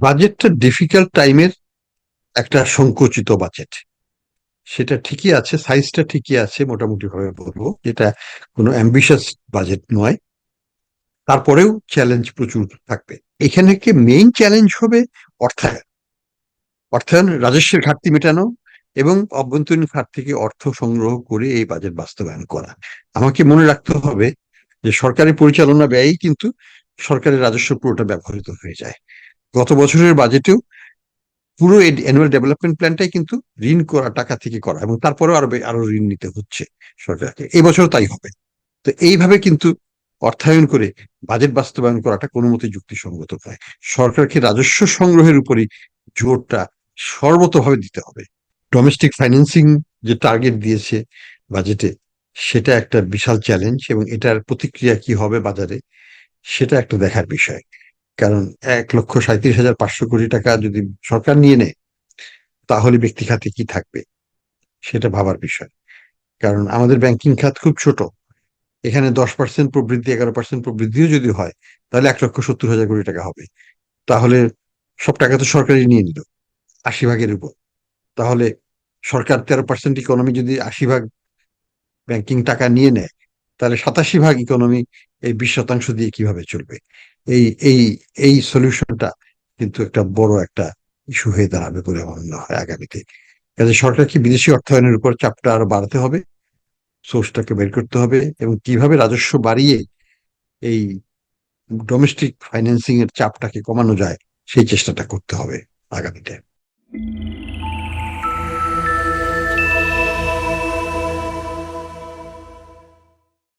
বাজেটটা ডিফিকাল্ট টাইমের একটা সংকুচিত বাজেট। সেটা ঠিকই আছে, সাইজটা ঠিকই আছে, মোটামুটি ভাবে বলবো যেটা কোনো অ্যাম্বিশাস বাজেট নয়। তারপরেও চ্যালেঞ্জ প্রচুর থাকবে। এখানে কি মেইন চ্যালেঞ্জ হবে অর্থায়ন। অর্থায়ন, রাজস্বের ঘাটতি মেটানো এবং অভ্যন্তরীণ খাত থেকে অর্থ সংগ্রহ করে এই বাজেট বাস্তবায়ন করা। আমাকে মনে রাখতে হবে যে সরকারি পরিচালনা ব্যয়ই কিন্তু সরকারের রাজস্ব পুরোটা ব্যবহৃত হয়ে যায়। গত বছরের বাজেটেও পুরো অ্যানুয়াল ডেভেলপমেন্ট প্ল্যানটাই কিন্তু ঋণ করা টাকা থেকে করা, এবং তারপরেও আরো ঋণ নিতে হচ্ছে সরকারকে। এবছরও তাই হবে। তো এইভাবে কিন্তু অর্থায়ন করে বাজেট বাস্তবায়ন করাটা কোনো মতে যুক্তিসঙ্গত নয়। সরকারকে রাজস্ব সংগ্রহের উপরই জোরটা সর্বতভাবে দিতে হবে। ডোমেস্টিক ফাইন্যান্সিং যে টার্গেট দিয়েছে বাজেটে, সেটা একটা বিশাল চ্যালেঞ্জ, এবং এটার প্রতিক্রিয়া কি হবে বাজারে সেটা একটা দেখার বিষয়। কারণ 1,37,500 কোটি টাকা যদি সরকার নিয়ে নেয়, তাহলে ব্যক্তি খাতে কি থাকবে সেটা ভাবার বিষয়। কারণ আমাদের ব্যাংকিং খাত খুব ছোট। এখানে 10% প্রবৃদ্ধি, 11% প্রবৃদ্ধিও যদি হয়, তাহলে 1,70,000 কোটি টাকা হবে। তাহলে সব টাকা তো সরকারই নিয়ে নিল 80 ভাগের উপর। তাহলে সরকার 13% ইকোনমি যদি 80 ভাগ ব্যাংকিং টাকা নিয়ে নেয়, তাহলে 87 ভাগ ইকোনমি এই 20% দিয়ে কিভাবে চলবে? এই এই এই সলিউশনটা কিন্তু একটা বড় একটা ইস্যু হয়ে দাঁড়াবে বলে আমার মনে হয় আগামীতে। কাজে সরকারকে বিদেশি অর্থায়নের উপর চাপটা আরো বাড়াতে হবে, সোর্সটাকে বের করতে হবে, এবং কিভাবে রাজস্ব বাড়িয়ে এই ডোমেস্টিক ফাইন্যান্সিং এর চাপটাকে কমানো যায় সেই চেষ্টাটা করতে হবে আগামীতে।